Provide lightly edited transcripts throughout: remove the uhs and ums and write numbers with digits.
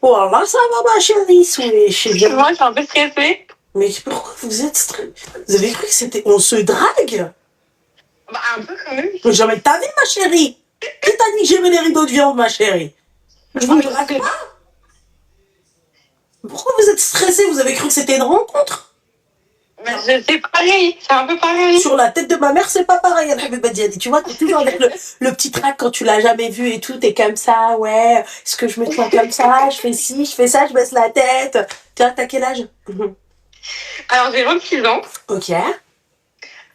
Oh là, ça va, ma chérie, chez bien. Moi, je suis un peu stressée. Mais pourquoi vous êtes stressé? Vous avez cru que c'était. On se drague? Bah, un peu quand même. Mais jamais de ta vie, ma chérie! Qui t'a dit que j'aimais les rideaux de viande, ma chérie? Je vous Oh, drague pas? Pourquoi vous êtes stressé? Vous avez cru que c'était une rencontre? bah, c'est pareil, c'est un peu pareil. Sur la tête de ma mère, c'est pas pareil, Al Diadi. Tu vois, t'es toujours avec le petit trac quand tu l'as jamais vu et tout. T'es comme ça, ouais. Est-ce que je me tiens comme ça? Je fais ci, je fais ça, je baisse la tête. T'as quel âge? Alors, j'ai 26 ans. Ok.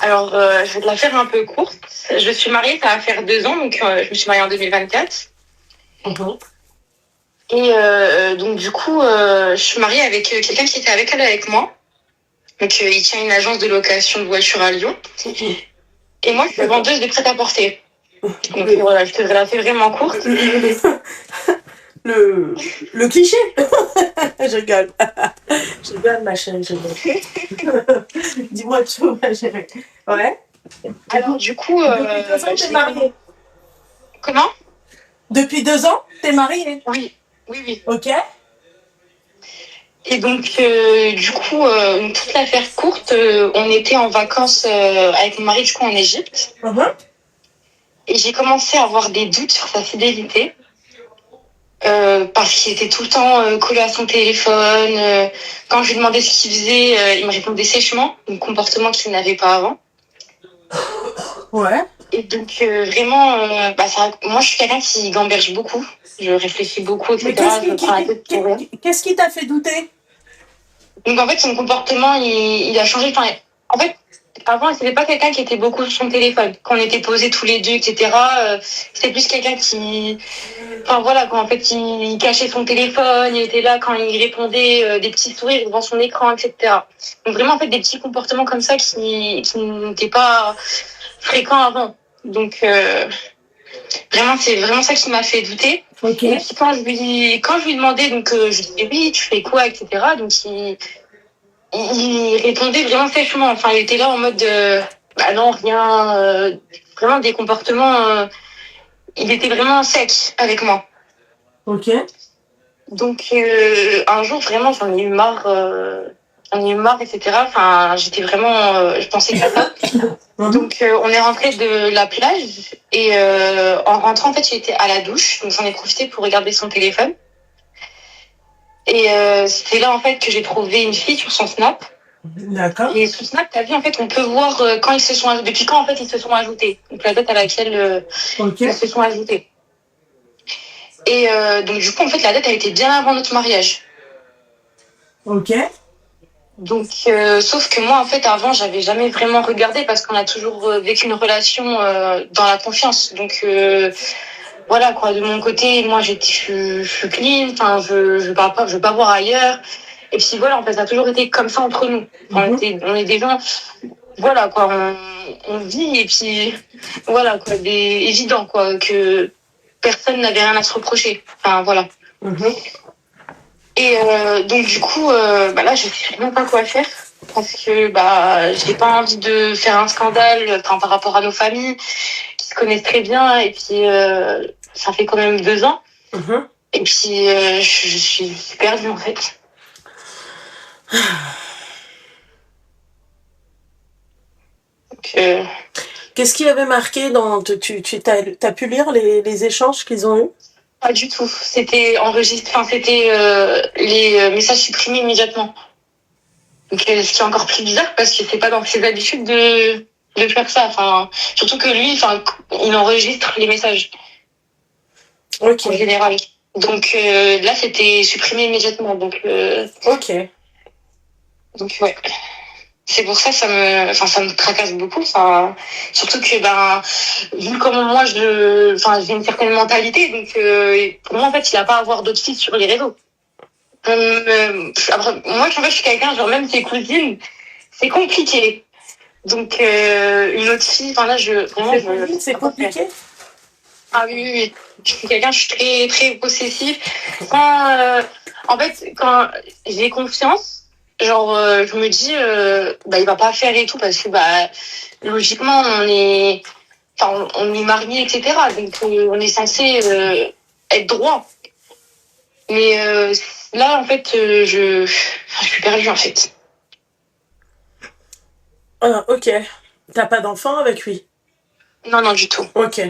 Alors, je vais te la faire un peu courte. Je suis mariée, ça va faire 2 ans, donc je me suis mariée en 2024. Mhm. Et donc, du coup, je suis mariée avec quelqu'un qui était avec elle, avec moi. Donc, il tient une agence de location de voitures à Lyon. Et moi, je suis vendeuse de prêt-à-porter. Donc, voilà, je te la fais vraiment courte. Le cliché. Je rigole. Je rigole, ma chérie, je rigole. Dis-moi tout, ma chérie. Ouais. Alors, du coup, Depuis 2 ans, t'es mariée. Comment? Depuis 2 ans, t'es mariée. Oui, oui, oui. Ok. Et donc, du coup, toute l'affaire courte, on était en vacances avec mon mari, du coup, en Égypte. Et j'ai commencé à avoir des doutes sur sa fidélité. Parce qu'il était tout le temps collé à son téléphone. Quand je lui demandais ce qu'il faisait, il me répondait sèchement, un comportement qu'il n'avait pas avant. Ouais. Et donc, vraiment, moi, je suis quelqu'un qui gamberge beaucoup. Je réfléchis beaucoup, Mais etc. Je me prends la tête pour rien. qu'est-ce qui t'a fait douter? Donc, en fait, son comportement, il a changé. Enfin, en fait, avant, c'était pas quelqu'un qui était beaucoup sur son téléphone. Quand on était posés tous les deux, etc., c'était plus quelqu'un qui... Enfin, voilà, quand en fait, il cachait son téléphone, il était là quand il répondait, des petits sourires devant son écran, etc. Donc, vraiment, en fait, des petits comportements comme ça qui n'étaient pas fréquents avant. Donc, vraiment, c'est vraiment ça qui m'a fait douter. Ok. Et puis, quand je lui demandais, donc, je lui disais, oui, tu fais quoi, etc., donc, il répondait vraiment sèchement. Enfin, il était là en mode, bah non, rien, vraiment des comportements, il était vraiment sec avec moi. Ok. Donc, un jour, vraiment, j'en ai eu marre, etc. Enfin, j'étais vraiment, je pensais qu'à ça. Donc, on est rentré de la plage et en rentrant, en fait, j'étais à la douche. Donc, j'en ai profité pour regarder son téléphone. Et c'était là, en fait, que j'ai trouvé une fille sur son Snap. D'accord. Et sur Snap, t'as vu, en fait, on peut voir quand ils se sont ajoutés, depuis quand, en fait, ils se sont ajoutés. Donc, la date à laquelle ils se sont ajoutés. Et donc, du coup, en fait, la date, elle était bien avant notre mariage. Ok. Donc, sauf que moi, en fait, avant, j'avais jamais vraiment regardé parce qu'on a toujours vécu une relation dans la confiance. Donc, voilà, quoi. De mon côté, moi, je suis clean. Enfin, je veux pas voir ailleurs. Et puis voilà, en fait, ça a toujours été comme ça entre nous. On est des gens, voilà, quoi. On vit et puis voilà, quoi. Évident, quoi, que personne n'avait rien à se reprocher. Enfin, voilà. Et donc du coup, là, je sais vraiment pas quoi faire parce que j'ai pas envie de faire un scandale, enfin, par rapport à nos familles qui se connaissent très bien et puis ça fait quand même 2 ans. Et puis je suis perdue en fait. Donc, Qu'est-ce qui avait marqué dans... T'as pu lire les échanges qu'ils ont eus? pas du tout. C'était enregistré, enfin c'était les messages supprimés immédiatement. Donc ce qui est encore plus bizarre parce que c'est pas dans ses habitudes de faire ça. Enfin, surtout que lui, enfin, il enregistre les messages en général. Donc là, c'était supprimé immédiatement. Donc donc ouais. C'est pour ça que ça me tracasse beaucoup. Enfin, surtout que vu comment moi j'ai une certaine mentalité, donc pour moi en fait, il a pas à avoir d'autres filles sur les réseaux. Après, moi, en fait, je suis quelqu'un, genre même ses cousines, c'est compliqué. Donc, une autre fille, enfin là, c'est compliqué? Ah oui, oui, oui. Je suis quelqu'un, je suis très, très possessif. En fait, quand j'ai confiance, genre, je me dis, il va pas faire et tout, parce que, logiquement, on est mariés, etc. Donc, on est censé être droit. Mais là, en fait, je suis perdue, en fait. Ah, ok. T'as pas d'enfant avec lui? Non, non, du tout. Ok.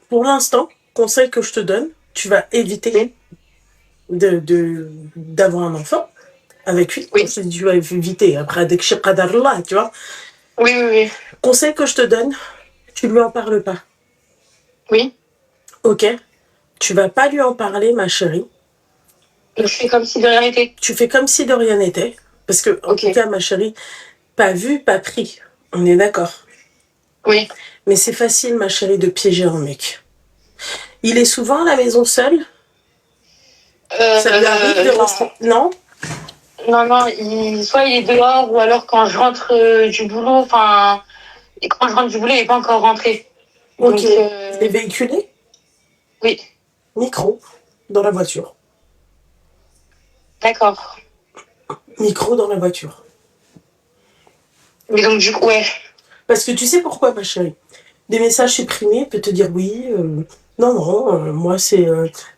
Pour l'instant, conseil que je te donne, tu vas éviter Oui. d'avoir un enfant avec lui. Oui. Je te dis, tu vas éviter. Après, dès que je là, tu vois. Oui, oui, oui. Conseil que je te donne, tu lui en parles pas. Oui. Ok? Tu vas pas lui en parler, ma chérie. Donc, je fais comme si de rien n'était. Tu fais comme si de rien n'était. Parce que, en tout Ok. cas, ma chérie, pas vu, pas pris. On est d'accord. Oui. Mais c'est facile, ma chérie, de piéger un mec. Il est souvent à la maison seul. Ça lui arrive de Non. rester. Non? Non, non, soit il est dehors, ou alors quand je rentre du boulot, enfin, et quand je rentre du boulot, il n'est pas encore rentré. Ok. Donc, Il est véhiculé? oui, Micro. Dans la voiture. d'accord. Micro dans la voiture. Mais donc, du coup, ouais. Parce que tu sais pourquoi, ma chérie? Des messages supprimés peut te dire oui, non, non, moi c'est.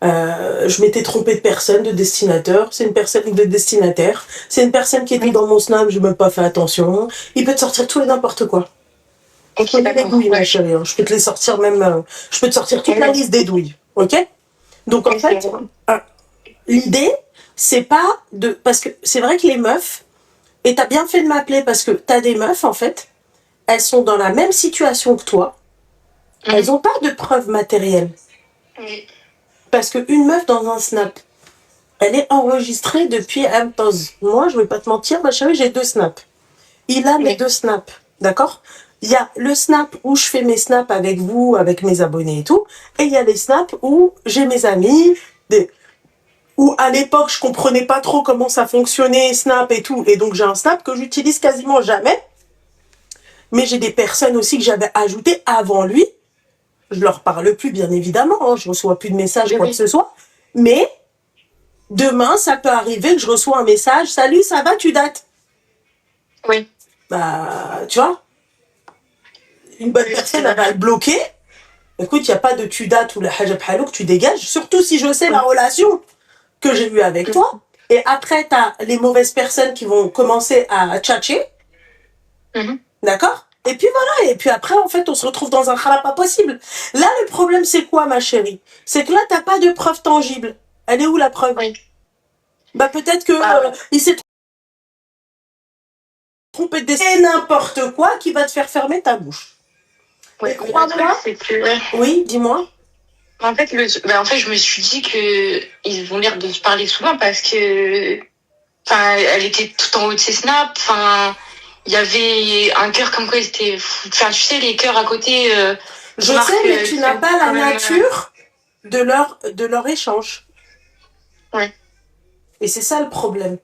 Je m'étais trompée de personne, de destinateur, c'est une personne de destinataire, c'est une personne qui était dans mon snap, je n'ai même pas fait attention. Il peut te sortir tout et n'importe quoi. Ok, Je connais les d'accord. douilles, ma Ouais. chérie, hein. Je peux te les sortir même. Je peux te sortir toute la Ouais. liste des douilles, ok? Donc en Oui, c'est fait, bon. l'idée, c'est pas de. Parce que c'est vrai que les meufs, et t'as bien fait de m'appeler parce que t'as des meufs, en fait, elles sont dans la même situation que toi. Elles n'ont pas de preuves matérielles. Oui. Parce qu'une meuf dans un snap, elle est enregistrée depuis M-Pose. Moi, je vais pas te mentir, ma chérie, j'ai 2 snaps. Il a mes Oui. 2 snaps, d'accord? Il y a le snap où je fais mes snaps avec vous, avec mes abonnés et tout, et il y a les snaps où j'ai mes amis, où à l'époque je comprenais pas trop comment ça fonctionnait, Snap et tout, et donc j'ai un Snap que j'utilise quasiment jamais, mais j'ai des personnes aussi que j'avais ajoutées avant lui. Je leur parle plus, bien évidemment, hein, je reçois plus de messages, Oui, quoi que ce soit, mais demain, ça peut arriver que je reçois un message, salut, ça va, tu dates? oui. Bah, tu vois, une bonne personne, elle va le bloquer. Écoute, il n'y a pas de tu dates ou la hajab halou que tu dégages, surtout si je sais la relation que j'ai eue avec toi. Et après, tu as les mauvaises personnes qui vont commencer à tchatcher, Mhm. d'accord? Et puis voilà, et puis après, en fait, on se retrouve dans un khala pas possible. Là, le problème, c'est quoi, ma chérie? C'est que là, t'as pas de preuve tangible. Elle est où la preuve? Oui. Bah, peut-être que il s'est trompé de dessin, n'importe quoi qui va te faire fermer ta bouche. Oui. Et crois-moi. C'est que, ouais. Oui, dis-moi. En fait, je me suis dit que ils vont l'air de se parler souvent parce que, enfin, elle était tout en haut de ses snaps. Enfin, il y avait un cœur comme quoi c'était, enfin, tu sais, les cœurs à côté. Je sais, mais tu n'as pas la nature de leur échange. Ouais. Et c'est ça le problème.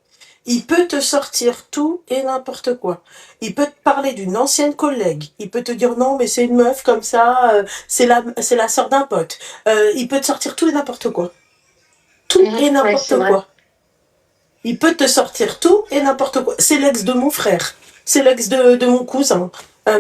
Il peut te sortir tout et n'importe quoi. Il peut te parler d'une ancienne collègue. Il peut te dire non, mais c'est une meuf comme ça, c'est la sœur d'un pote. Il peut te sortir tout et n'importe quoi. Tout et Ouais, c'est n'importe vrai. quoi. Il peut te sortir tout et n'importe quoi. C'est l'ex de mon frère. C'est l'ex de mon cousin.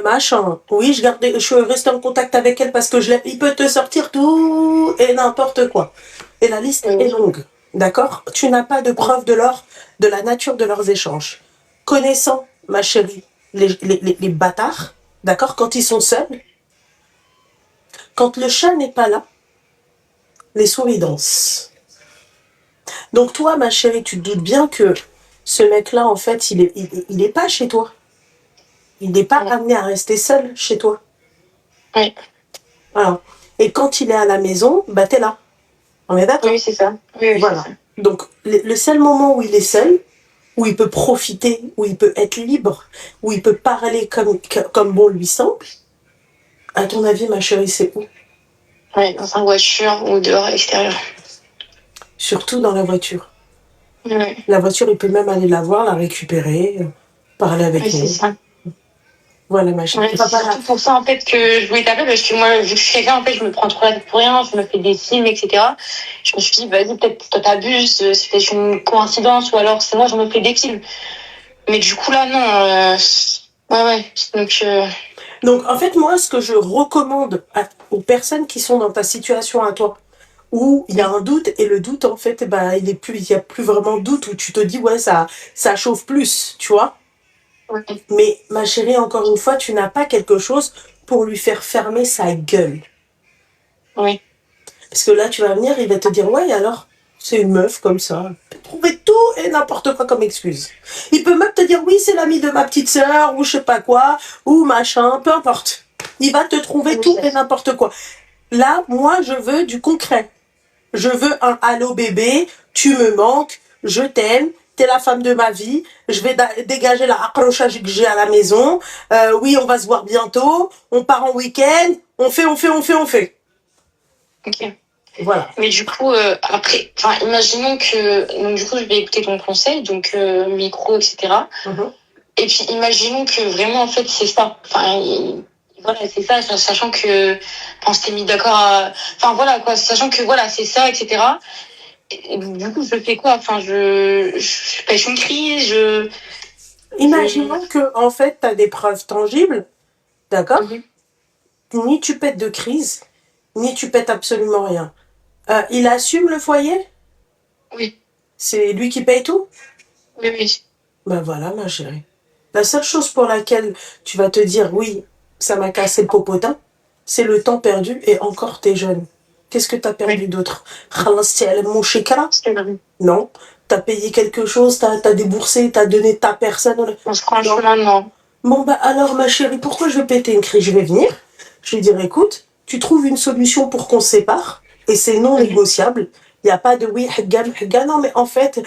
Machin. Oui, je suis restée en contact avec elle parce que je l'ai. Il peut te sortir tout et n'importe quoi. Et la liste est longue. D'accord? Tu n'as pas de preuve de la nature de leurs échanges. Connaissant, ma chérie, les bâtards, d'accord? Quand ils sont seuls, quand le chat n'est pas là, les souris dansent. Donc toi, ma chérie, tu te doutes bien que ce mec-là, en fait, il est pas chez toi. Il n'est pas amené à rester seul chez toi. Oui. Voilà. Et quand il est à la maison, bah t'es là. On est d'accord? Oui, c'est ça. Oui, Voilà. c'est ça. Donc le seul moment où il est seul, où il peut profiter, où il peut être libre, où il peut parler comme bon lui semble, à ton avis, ma chérie, c'est où? Oui, dans sa voiture ou dehors à l'extérieur. Surtout dans la voiture. Oui. La voiture, il peut même aller la voir, la récupérer, parler avec Oui, c'est nous. ça. Voilà, ma chérie. Ouais, c'est surtout pour ça en fait que je voulais t'appeler parce que moi, vu que je suis quelqu'un, en fait, je me prends trop la tête pour rien, je me fais des films, etc. Je me suis dit, vas-y, peut-être toi t'abuses, c'est peut-être une coïncidence ou alors c'est moi, je me fais des films. Mais du coup, là, non. Ouais. Donc, en fait, moi, ce que je recommande aux personnes qui sont dans ta situation à toi, où il y a Oui, un doute et le doute en fait bah il y a plus vraiment de doute où tu te dis ouais ça chauffe plus, tu vois. oui, Mais ma chérie, encore une fois, tu n'as pas quelque chose pour lui faire fermer sa gueule. oui, Parce que là, tu vas venir, il va te dire ouais alors c'est une meuf comme ça. Il peut trouver tout et n'importe quoi comme excuse. Il peut même te dire oui c'est l'ami de ma petite sœur ou je sais pas quoi ou machin, peu importe. Il va te trouver oui, tout et n'importe quoi. Là, moi, je veux du concret. Je veux un allô bébé, tu me manques, je t'aime, t'es la femme de ma vie, je vais dégager la accrochage que j'ai à la maison, oui, on va se voir bientôt, on part en week-end, on fait. ok. Voilà. Mais du coup, après, enfin, imaginons que, donc du coup, je vais écouter ton conseil, donc micro, etc. Mhm. Et puis, imaginons que vraiment, en fait, c'est ça. Enfin, voilà, c'est ça, sachant que, enfin, on s'était mis d'accord enfin, voilà, quoi, sachant que, voilà, c'est ça, etc. Et du coup, je fais quoi? Enfin, je pêche une crise, je... Imaginons que, en fait, t'as des preuves tangibles, d'accord? Mhm. Ni tu pètes de crise, ni tu pètes absolument rien. Il assume le foyer? Oui, C'est lui qui paye tout? oui, oui. Ben voilà, ma chérie. La seule chose pour laquelle tu vas te dire oui, ça m'a cassé le popotin, c'est le temps perdu et encore t'es jeune. Qu'est-ce que t'as perdu Oui, d'autre? Khalas, mon shikara? c'est vrai. Non. T'as payé quelque chose, t'as déboursé, t'as donné ta personne. Non. Franchement, non. Bon bah alors ma chérie, pourquoi je vais péter une crise? Je vais venir, je vais dire écoute, tu trouves une solution pour qu'on se sépare et c'est non Mhm. négociable. Il n'y a pas de oui, haggan, non mais en fait,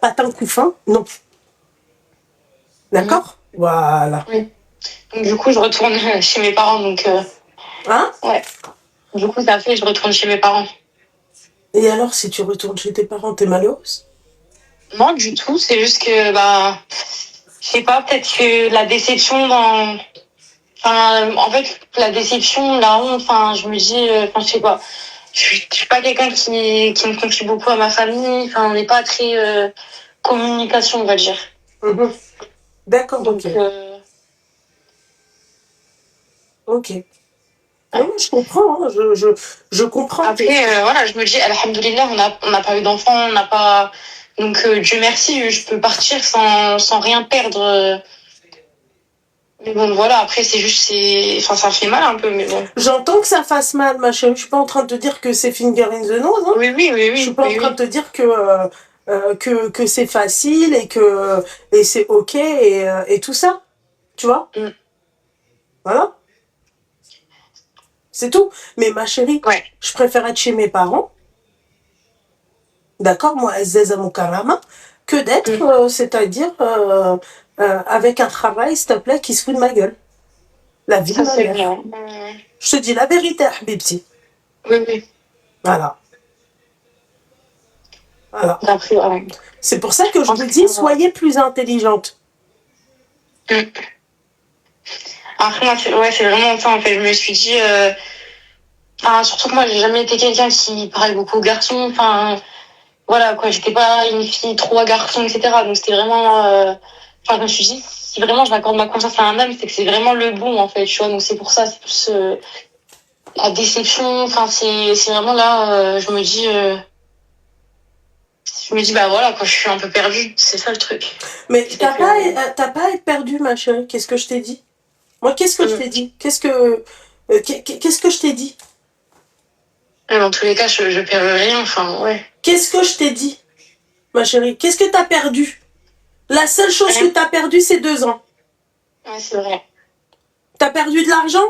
patin couffin, non. Mhm. D'accord? Voilà. Oui. Donc, du coup, je retourne chez mes parents, donc, Hein? ouais. Du coup, ça fait, je retourne chez mes parents. Et alors, si tu retournes chez tes parents, t'es malheureuse? Non, du tout, c'est juste que, bah, je sais pas, peut-être que la déception dans, enfin, en fait, la déception, la honte, enfin, je me dis, enfin, je sais pas. Je suis pas quelqu'un qui me confie beaucoup à ma famille, enfin, on n'est pas très, communication, on va dire. Mhm. D'accord, ok. Donc, Ok. Non, ouais. mais je comprends, hein, je comprends. Après, voilà, je me dis, alhamdoulilah, on n'a pas eu d'enfant, on n'a pas, donc, Dieu merci, je peux partir sans rien perdre. Mais bon, voilà, après, c'est juste, enfin, ça fait mal un peu, mais bon. J'entends que ça fasse mal, ma chérie. Je suis pas en train de te dire que c'est finger in the nose, hein. Oui, oui, oui, Je suis oui, pas en oui, train de oui. te dire que c'est facile et c'est ok et tout ça. Tu vois? Mm. Voilà. C'est tout. Mais ma chérie, Ouais. je préfère être chez mes parents, d'accord, moi, Aziza Moukarama, que d'être, Mm. c'est-à-dire avec un travail, s'il te plaît, qui se fout de ma gueule. La vie de Ça, ma c'est vrai, mère. hein. Je te dis la vérité, Habibti. Oui, oui. Voilà. Voilà. D'après, ouais. C'est pour ça Je que je pense vous que, dis, soyez plus intelligente. Mm. Après, moi, ouais, c'est vraiment ça, en fait. Je me suis dit, enfin, surtout que moi, j'ai jamais été quelqu'un qui parlait beaucoup aux garçons. Enfin, voilà, quoi. J'étais pas une fille trop à garçon, etc. Donc, c'était vraiment, enfin, je me suis dit, si vraiment je m'accorde ma confiance à un homme, c'est que c'est vraiment le bon, en fait, tu vois. Donc, c'est pour ça, c'est plus, la déception. Enfin, c'est vraiment là, je me dis, bah voilà, quoi, je suis un peu perdue. C'est ça le truc. Mais C'est que, t'as pas à être perdue, ma chérie. Qu'est-ce que je t'ai dit? Moi, qu'est-ce que je t'ai dit? Qu'est-ce que je t'ai dit? dans tous les cas, je perds rien. Enfin, ouais. Qu'est-ce que je t'ai dit, ma chérie? Qu'est-ce que t'as perdu? La seule chose que Rien. t'as perdu, c'est 2 ans. Ouais, c'est vrai. T'as perdu de l'argent?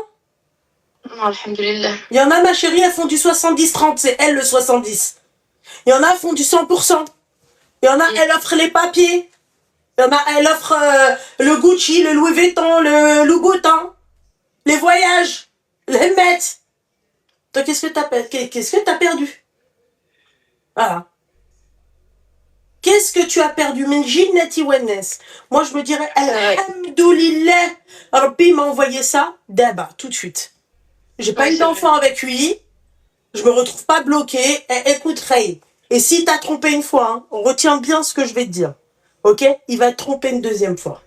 Non, alhamdoulilah. Il y en a, ma chérie, elles font du 70-30, c'est elle le 70. Il y en a, elles font du 100%. Il y en a, Mm. elles offrent les papiers. Il y en a, elles offrent le Gucci, le Louis Vuitton, le Louboutin, les voyages, les Met. Toi, qu'est-ce que t'as perdu? Voilà. Qu'est-ce que tu as perdu? Min jinnati wellness. Moi, je me dirais, C'est vrai. Alhamdoulilah, Rabbi m'a envoyé ça, d'abord, tout de suite. J'ai pas Ouais, eu c'est vrai. d'enfant avec lui, je me retrouve pas bloquée. Eh, écoute, Ray, et si t'as trompé une fois, hein, on retient bien ce que je vais te dire. Ok? Il va te tromper une deuxième fois.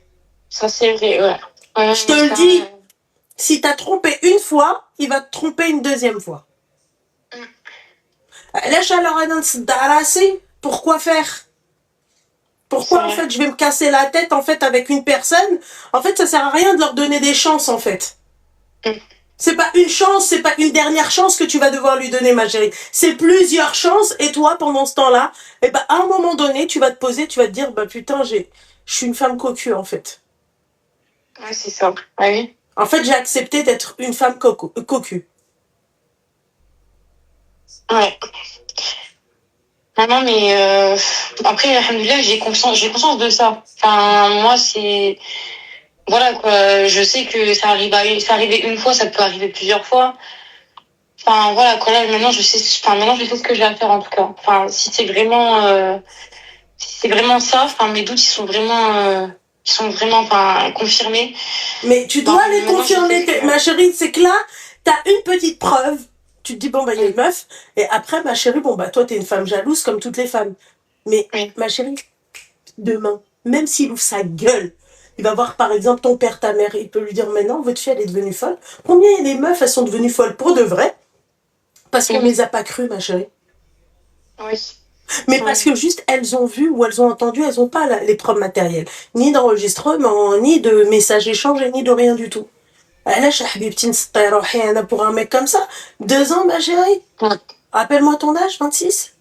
Ça, c'est vrai, ouais. Ouais, Je te mais le ça, dis, si t'as trompé une fois, il va te tromper une deuxième fois. علاش alors انا نصدع راسي pourquoi faire pourquoi en fait je vais me casser la tête en fait avec une personne en fait ça sert à rien de leur donner des chances en fait c'est pas une chance c'est pas une dernière chance que tu vas devoir lui donner ma chérie c'est plusieurs chances et toi pendant ce temps-là et ben à un moment donné tu vas te poser tu vas te dire bah putain je suis une femme cocu en fait Ouais, c'est ça. Ah oui. en fait j'ai accepté d'être une femme cocu Ouais. Non, mais après, alhamdoulilah, j'ai conscience de ça. Enfin, moi, c'est... Voilà, quoi. Je sais que ça arrivé une fois, ça peut arriver plusieurs fois. Enfin, voilà, quoi. Là, maintenant, je sais ce que j'ai à faire, en tout cas. Enfin, si c'est vraiment ça, enfin, mes doutes, ils sont vraiment, enfin, confirmés. Mais tu dois les confirmer, ma chérie, c'est que là, t'as une petite preuve. Tu te dis, bon, bah, il y a une meuf. Et après, ma chérie, bon, bah, toi, t'es une femme jalouse comme toutes les femmes. Mais, ma chérie, demain, même s'il ouvre sa gueule, il va voir, par exemple, ton père, ta mère, il peut lui dire, mais non, votre fille, elle est devenue folle. Combien il y a des meufs, elles sont devenues folles pour de vrai? Parce qu'on les a pas crues, ma chérie. Oui. Mais parce que juste elles ont vu ou elles ont entendu, elles n'ont pas les preuves matérielles, ni d'enregistrement, ni de messages échangés, ni de rien du tout. علاش حبيبتي نسطي روحي انا pour un mec comme ça 2 ans ma chérie rappelle-moi ton âge 26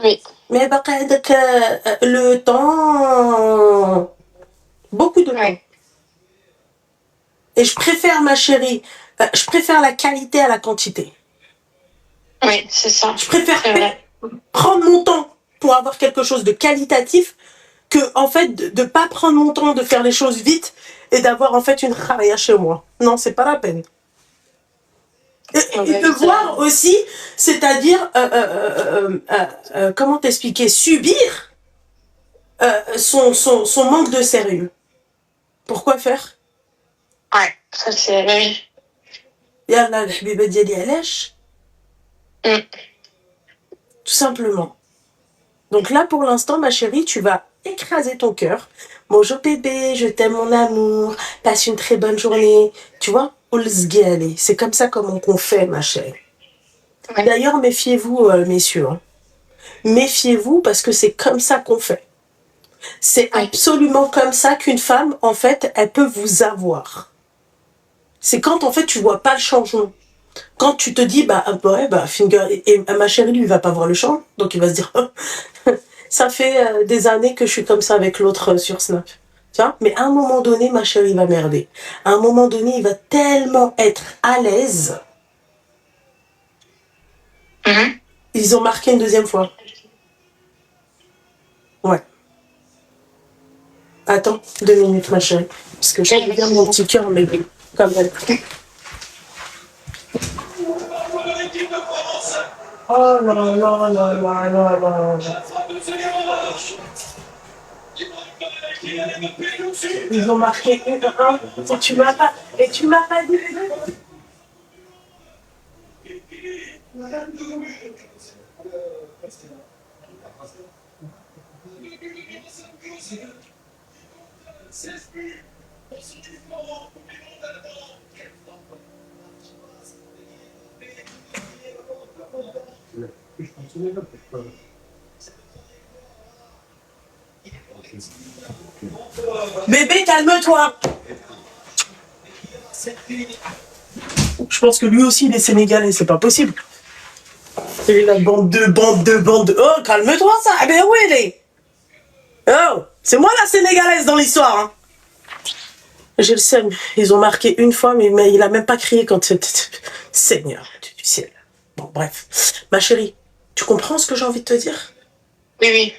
Oui. mais باقي عندك le temps beaucoup de temps et je préfère ma chérie je préfère la qualité à la quantité Oui, c'est ça. je préfère prendre mon temps pour avoir quelque chose de qualitatif que en fait de pas prendre mon temps de faire les choses vite et d'avoir en fait une kharia chez moi. Non, c'est pas la peine. Et de voir aussi, c'est-à-dire comment t'expliquer, subir son manque de sérieux. Pourquoi faire? Ouais, ça c'est oui. Yalla الحبيبة ديالي علاش tout simplement. Donc là, pour l'instant, ma chérie, tu vas écraser ton cœur. Bonjour bébé, je t'aime mon amour, passe une très bonne journée. Tu vois, c'est comme ça qu'on fait, ma chérie. Ouais. D'ailleurs, méfiez-vous, messieurs. Hein. Méfiez-vous parce que c'est comme ça qu'on fait. C'est absolument comme ça qu'une femme, en fait, elle peut vous avoir. C'est quand, en fait, tu vois pas le changement. Quand tu te dis, bah, ouais, bah, Finger, et ma chérie, lui, il va pas voir le changement. Donc, il va se dire, ça fait des années que je suis comme ça avec l'autre sur Snap. Tu vois? Mais à un moment donné, ma chérie va merder. À un moment donné, il va tellement être à l'aise. Ils ont marqué une deuxième fois. Ouais. Attends, 2 minutes, ma chérie. Parce que j'aime bien mon petit cœur, mais comme elle. Oh là là là là là là là. Ils ont marqué 1-1 et tu m'as pas dit. Bébé, calme-toi. Je pense que lui aussi il est sénégalais, c'est pas possible. C'est la bande. Oh, calme-toi ça. Eh ben où elle est? Oh, c'est moi la sénégalaise dans l'histoire. Hein. J'ai le seum. Ils ont marqué une fois, mais il a même pas crié quand c'était... Seigneur du ciel. Bon, bref. Ma chérie, tu comprends ce que j'ai envie de te dire? Oui.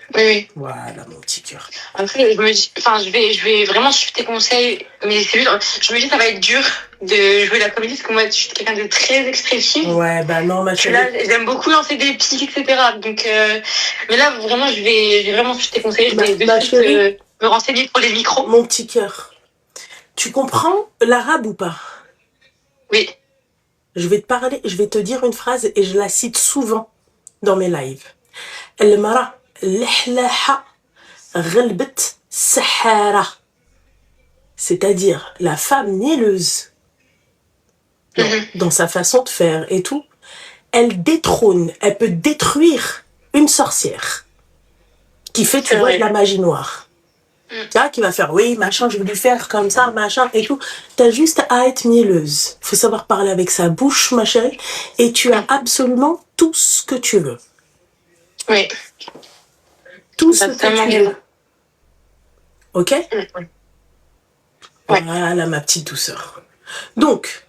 Voilà, mon petit cœur. Après, je me dis, enfin, je vais vraiment suivre tes conseils, mais c'est juste, je me dis, ça va être dur de jouer la comédie, parce que moi, je suis quelqu'un de très expressif. Ouais, bah non, ma chérie. Là, j'aime beaucoup lancer des pics, etc. Donc, mais là, vraiment, je vais vraiment suivre tes conseils, je vais me renseigner pour les micros. Mon petit cœur, tu comprends l'arabe ou pas? Oui. Je vais te dire une phrase et je la cite souvent dans mes lives. المرأة الحلاحة غلبت سحارة. C'est-à-dire la femme mielleuse dans sa façon de faire et tout, elle détrône, elle peut détruire une sorcière qui fait, tu vois, de la magie noire. Tu vois, qui va faire, oui, machin, je vais lui faire comme ça, machin, et tout. T'as juste à être mielleuse. Faut savoir parler avec sa bouche, ma chérie, et tu as absolument tout ce que tu veux. Oui. Tout ce que tu veux. Ok? Ouais. Voilà, ma petite douceur. Donc,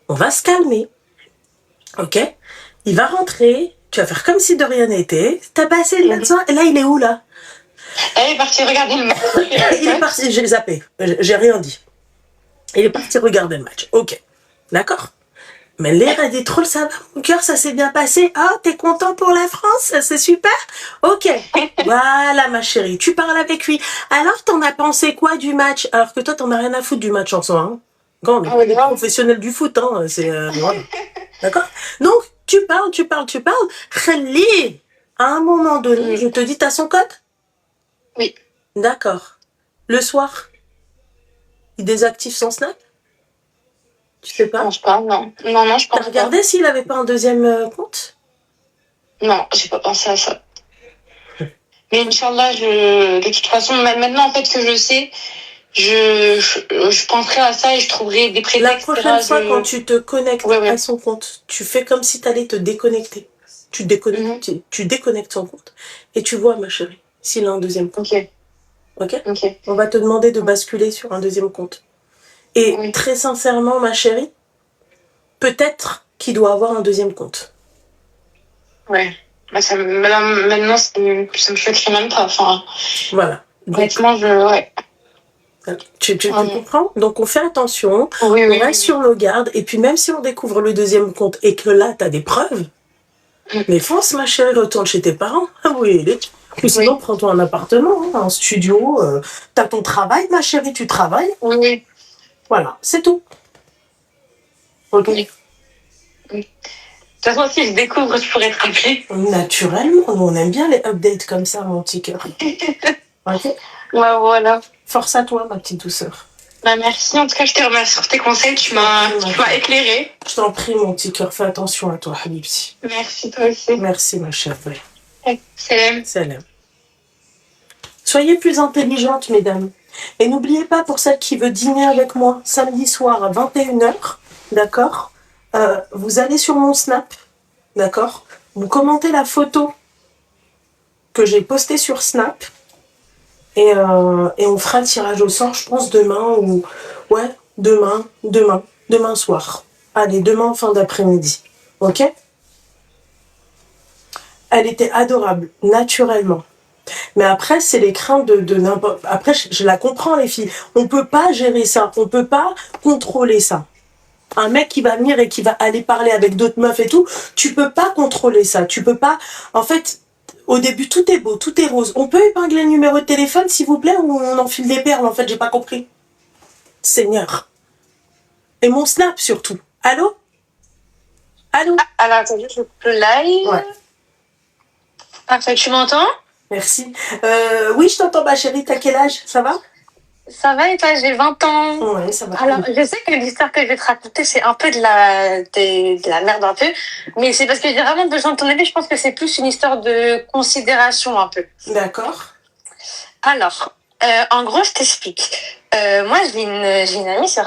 on va se calmer. Ok? Il va rentrer, tu vas faire comme si de rien n'était. T'as passé le médecin, et là, il est où, là? Elle est partie regarder le match. Il est parti, j'ai zappé, j'ai rien dit. Il est parti regarder le match. Ok, d'accord. Mais l'air a dit trop, ça va, mon cœur, ça s'est bien passé. Ah, t'es content pour la France, c'est super. Ok, voilà ma chérie, tu parles avec lui. Alors, t'en as pensé quoi du match? Alors que toi, t'en as rien à foutre du match en soi. Hein. Quand on est des professionnels du foot, hein, c'est... voilà. D'accord. Donc, tu parles. Khalil, à un moment donné, je te dis, t'as son code? Oui. D'accord. Le soir, il désactive son Snap? Tu sais pas? Je pense pas, non. Non, je pense pas. T'as regardé s'il avait pas un deuxième compte? Non, j'ai pas pensé à ça. Mais Inch'Allah, de toute façon, maintenant en fait que je sais, je penserai à ça et je trouverai des prétextes. La prochaine fois, quand tu te connectes à son compte, tu fais comme si t'allais te déconnecter. Tu déconnectes son compte et tu vois, ma chérie, s'il a un deuxième compte. Ok. On va te demander de basculer sur un deuxième compte. Et très sincèrement, ma chérie, peut-être qu'il doit avoir un deuxième compte. Ouais. Bah maintenant, ça me choquerait même pas. Enfin, voilà. Honnêtement, Tu comprends? Donc, on fait attention, on reste sur nos gardes, et puis même si on découvre le deuxième compte et que là, t'as des preuves, mais fonce, ma chérie, retourne chez tes parents. Ah oui, ou sinon, prends-toi un appartement, un studio, t'as ton travail, ma chérie, tu travailles. Oui. Voilà, c'est tout. Ok. Oui. De toute façon, si je découvre, je pourrais te rappeler. Naturellement, nous, on aime bien les updates comme ça, mon petit cœur. Ok. Ouais, voilà. Force à toi, ma petite douceur. Bah, merci. En tout cas, je te remercie pour tes conseils. Tu m'as éclairée. Je t'en prie, mon petit cœur. Fais attention à toi, Habibti. Merci, toi aussi. Merci, ma chère. Salam. Salam. Soyez plus intelligentes, mesdames. Et n'oubliez pas, pour celle qui veut dîner avec moi, samedi soir à 21h, d'accord, vous allez sur mon Snap, d'accord, vous commentez la photo que j'ai postée sur Snap, et on fera le tirage au sort, je pense, demain, ou... Ouais, demain soir. Allez, demain, fin d'après-midi. Ok? Elle était adorable, naturellement. Mais après, c'est les craintes de n'importe... Après, je la comprends, les filles. On peut pas gérer ça. On peut pas contrôler ça. Un mec qui va venir et qui va aller parler avec d'autres meufs et tout, tu peux pas contrôler ça. Tu peux pas... En fait, au début, tout est beau, tout est rose. On peut épingler le numéro de téléphone, s'il vous plaît, ou on enfile des perles? En fait, j'ai pas compris. Seigneur. Et mon Snap, surtout. Allô? Alors, attendez, je coupe le live. Ouais. Parfait, tu m'entends? Merci. Oui, je t'entends, ma chérie. T'as quel âge? Ça va? Ça va et toi? J'ai 20 ans. Ouais, ça va. Alors, je sais que l'histoire que je vais te raconter, c'est un peu de la merde un peu. Mais c'est parce que j'ai vraiment besoin de ton avis. Je pense que c'est plus une histoire de considération un peu. D'accord. Alors, en gros, je t'explique. Moi, j'ai une amie sur